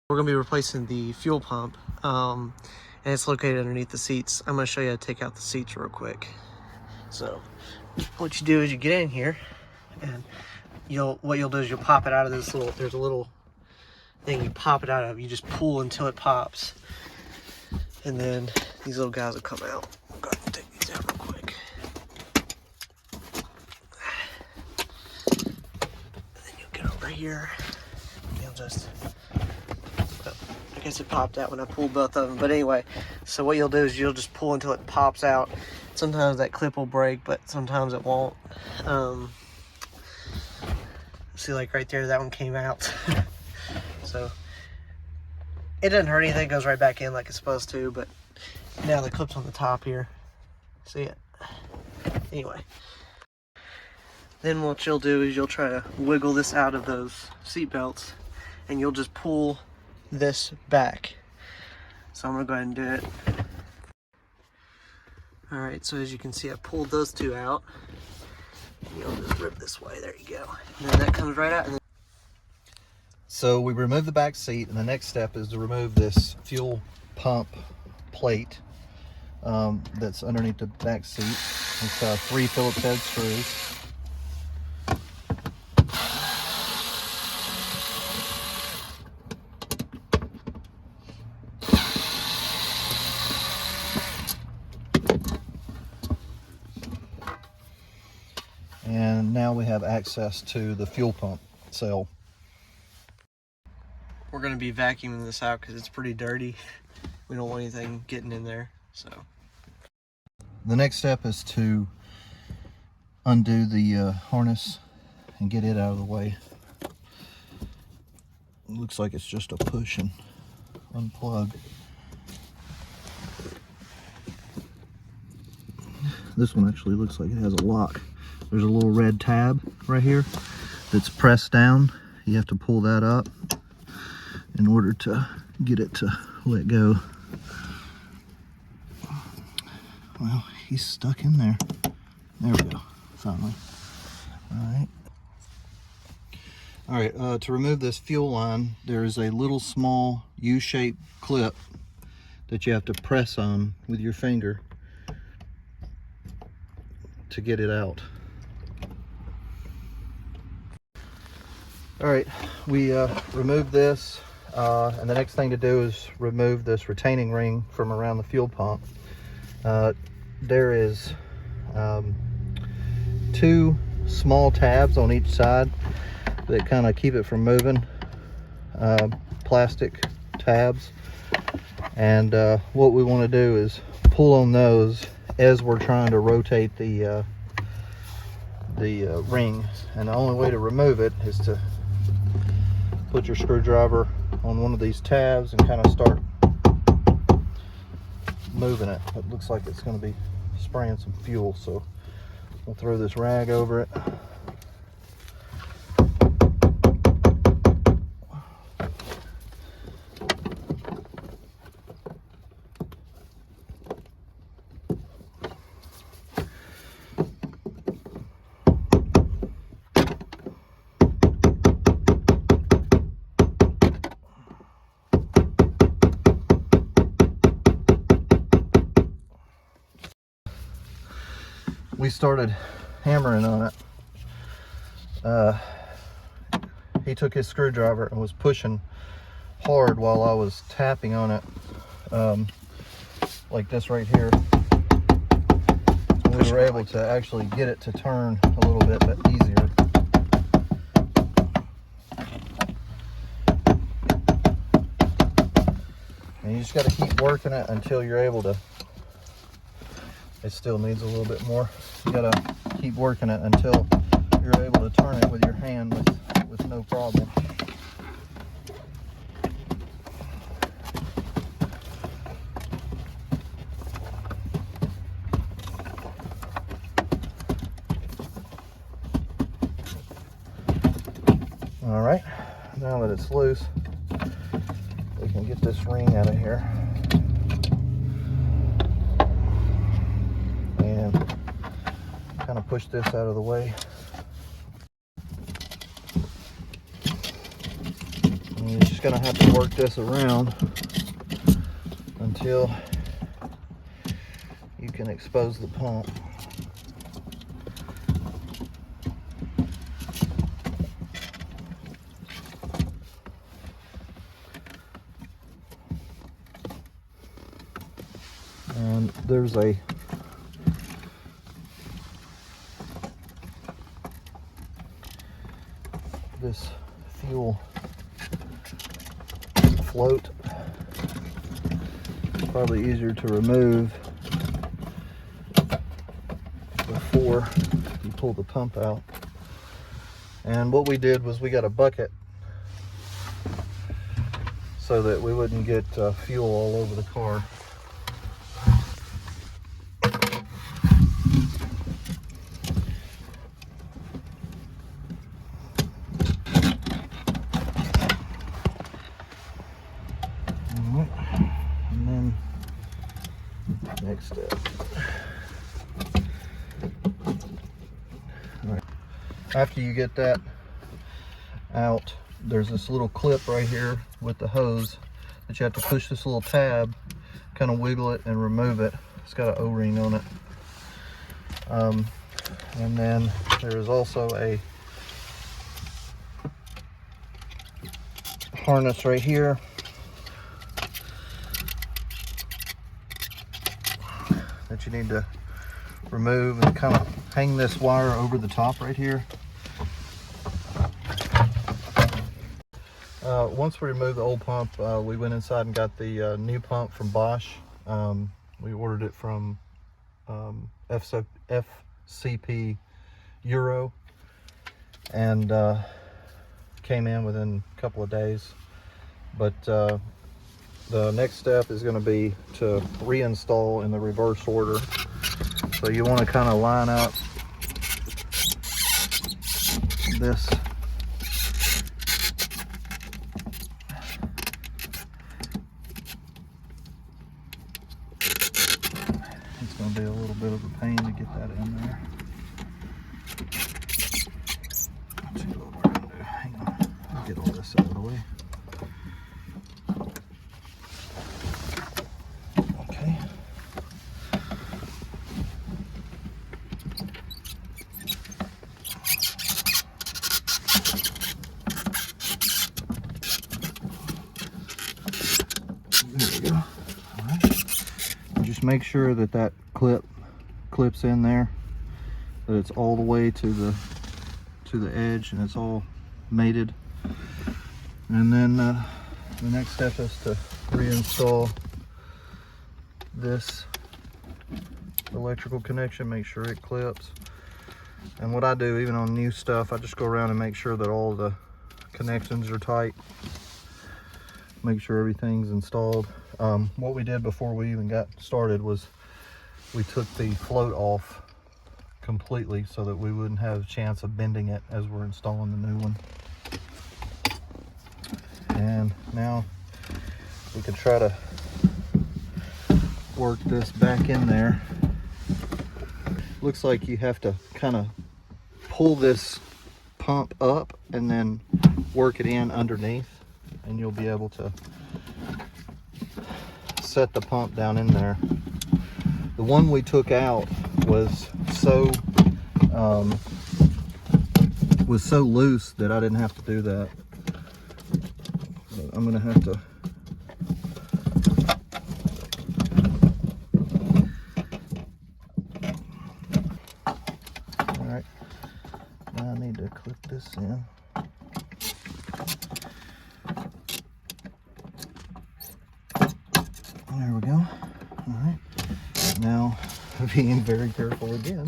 We're going to be replacing the fuel pump, and it's located underneath the seats. I'm going to show you how to take out the seats real quick. So what you do is you get in here, and what you'll do is you'll pop it out of this little, there's a little thing you pop it out of. You just pull until it pops, and then these little guys will come out. I'm going to take these out real quick. And then you'll get over here. You'll just, I guess it popped out when I pulled both of them. But anyway, so what you'll do is you'll just pull until it pops out. Sometimes that clip will break, but sometimes it won't. See, like right there, that one came out. So it doesn't hurt anything, it goes right back in like it's supposed to. But now the clip's on the top here. See it? Anyway, then what you'll do is you'll try to wiggle this out of those seat belts, and you'll just pull this back. So I'm gonna go ahead and do it. All right, so as you can see, I pulled those two out. You'll just rip this way, there you go. And then that comes right out. And then so we remove the back seat, and the next step is to remove this fuel pump plate that's underneath the back seat. It's 3 Phillips head screws. And now we have access to the fuel pump cell. we're gonna be vacuuming this out because it's pretty dirty. We don't want anything getting in there, so. The next step is to undo the harness and get it out of the way. It looks like it's just a push and unplug. This one actually looks like it has a lock. There's a little red tab right here that's pressed down. You have to pull that up in order to get it to let go. Well, he's stuck in there. There we go, finally. All right, to remove this fuel line, there is a little small U-shaped clip that you have to press on with your finger to get it out. All right, we removed this, and the next thing to do is remove this retaining ring from around the fuel pump. There is 2 small tabs on each side that kind of keep it from moving, plastic tabs, and what we want to do is pull on those as we're trying to rotate the ring, and the only way to remove it is to put your screwdriver on one of these tabs and kind of start moving it. It looks like it's going to be spraying some fuel, so we'll throw this rag over it. We started hammering on it. He took his screwdriver and was pushing hard while I was tapping on it, like this right here. We were able to actually get it to turn a little bit easier. And you just got to keep working it until you're able to. It still needs a little bit more. You gotta keep working it until you're able to turn it with your hand with no problem. All right, now that it's loose, we can get this ring out of here. Kind of push this out of the way. And you just just gonna have to work this around until you can expose the pump. And there's this fuel float. Probably easier to remove before you pull the pump out. And what we did was we got a bucket so that we wouldn't get fuel all over the car. And then next step. All right. After you get that out, there's this little clip right here with the hose that you have to push this little tab, kind of wiggle it and remove it. It's got an O-ring on it. And then there is also a harness right here that you need to remove and kind of hang this wire over the top right here. Once we removed the old pump, we went inside and got the new pump from Bosch. We ordered it from FCP Euro, and came in within a couple of days. But the next step is going to be to reinstall in the reverse order. So you want to kind of line up this it's going to be a little bit of a pain to get that in there. Let's see what we're going to do. Hang on, I'll get all this out of the way. Okay. There we go. All right. And just make sure that that clips in there, that it's all the way to the edge and it's all mated. And then the next step is to reinstall this electrical connection, make sure it clips. And what I do, even on new stuff, I just go around and make sure that all the connections are tight, make sure everything's installed. What we did before we even got started was we took the float off completely so that we wouldn't have a chance of bending it as we're installing the new one. And now we can try to work this back in there. Looks like you have to kind of pull this pump up and then work it in underneath, and you'll be able to set the pump down in there. The one we took out was so loose that I didn't have to do that. But I'm gonna have to all right, now I need to clip this in. There we go. All right, now being very careful again,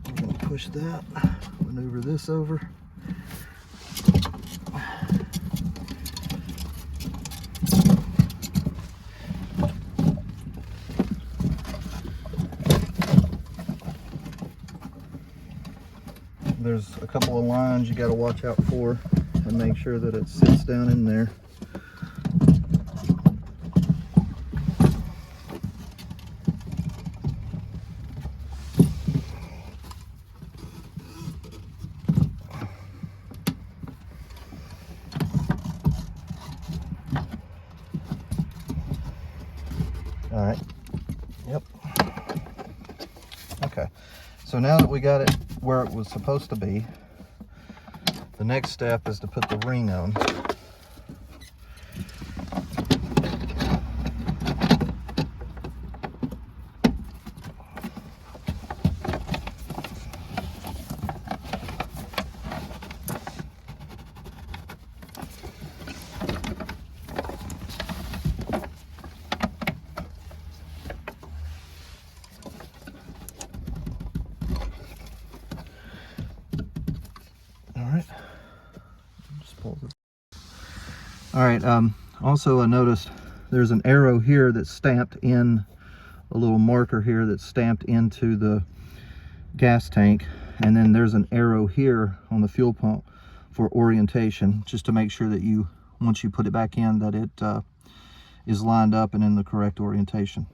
we're going to push that, maneuver this over. There's a couple of lines you got to watch out for and make sure that it sits down in there. So now that we got it where it was supposed to be, the next step is to put the ring on. Alright, also I noticed there's an arrow here that's stamped in, a little marker here that's stamped into the gas tank, and then there's an arrow here on the fuel pump for orientation, just to make sure that you, once you put it back in, that it is lined up and in the correct orientation.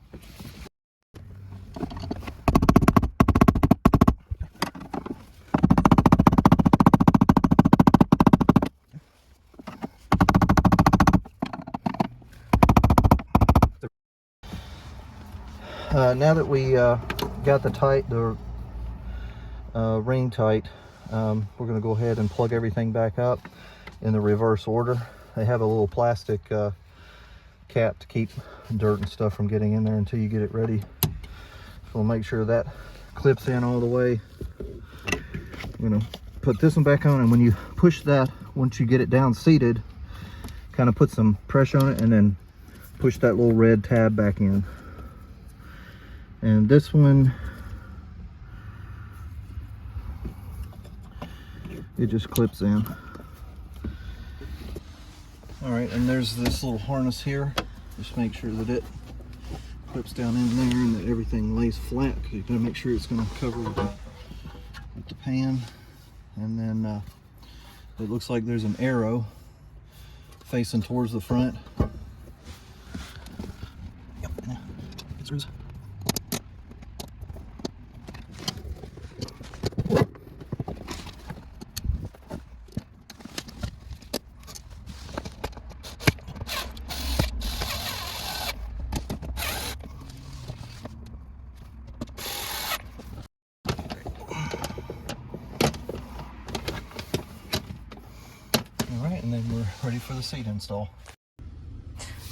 Now that we got the ring tight, we're going to go ahead and plug everything back up in the reverse order. They have a little plastic cap to keep dirt and stuff from getting in there until you get it ready. So we'll make sure that clips in all the way. I'm going to put this one back on, and when you push that, once you get it down seated, kind of put some pressure on it and then push that little red tab back in. And this one, it just clips in. All right, and there's this little harness here. Just make sure that it clips down in there and that everything lays flat, because you're going to make sure it's going to cover with the pan. And then it looks like there's an arrow facing towards the front. Yep. It's and then we're ready for the seat install.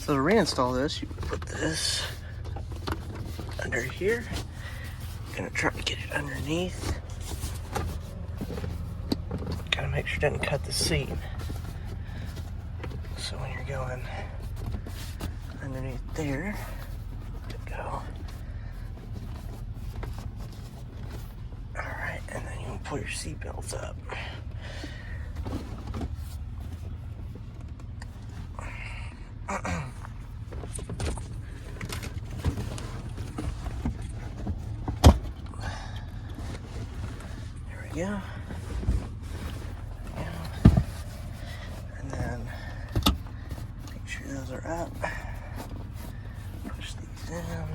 So to reinstall this, you put this under here. Gonna try to get it underneath. Gotta make sure it doesn't cut the seat. So when you're going underneath there, to go. Alright, and then you can pull your seat belts up. There we go. And then make sure those are up. Push these in.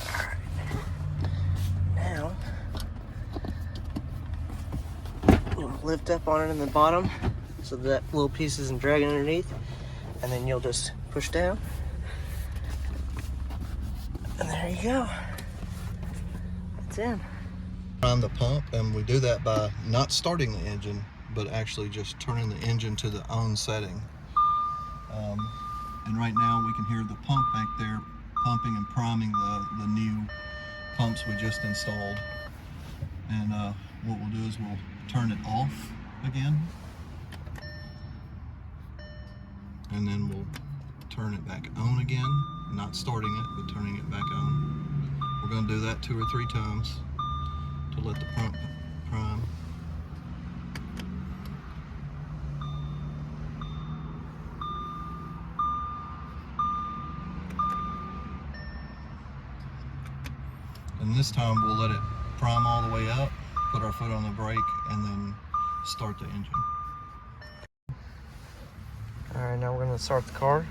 Alright. Now you'll lift up on it in the bottom so that little piece isn't dragging underneath, and then you'll just push down, and there you go. It's in. On the pump, and we do that by not starting the engine, but actually just turning the engine to the on setting. And right now we can hear the pump back there pumping and priming the new pumps we just installed. And what we'll do is we'll turn it off again, and then we'll turn it back on again, not starting it, but turning it back on. We're going to do that 2 or 3 times to let the pump prime. And this time we'll let it prime all the way up, put our foot on the brake, and then start the engine. Alright, now we're going to start the car.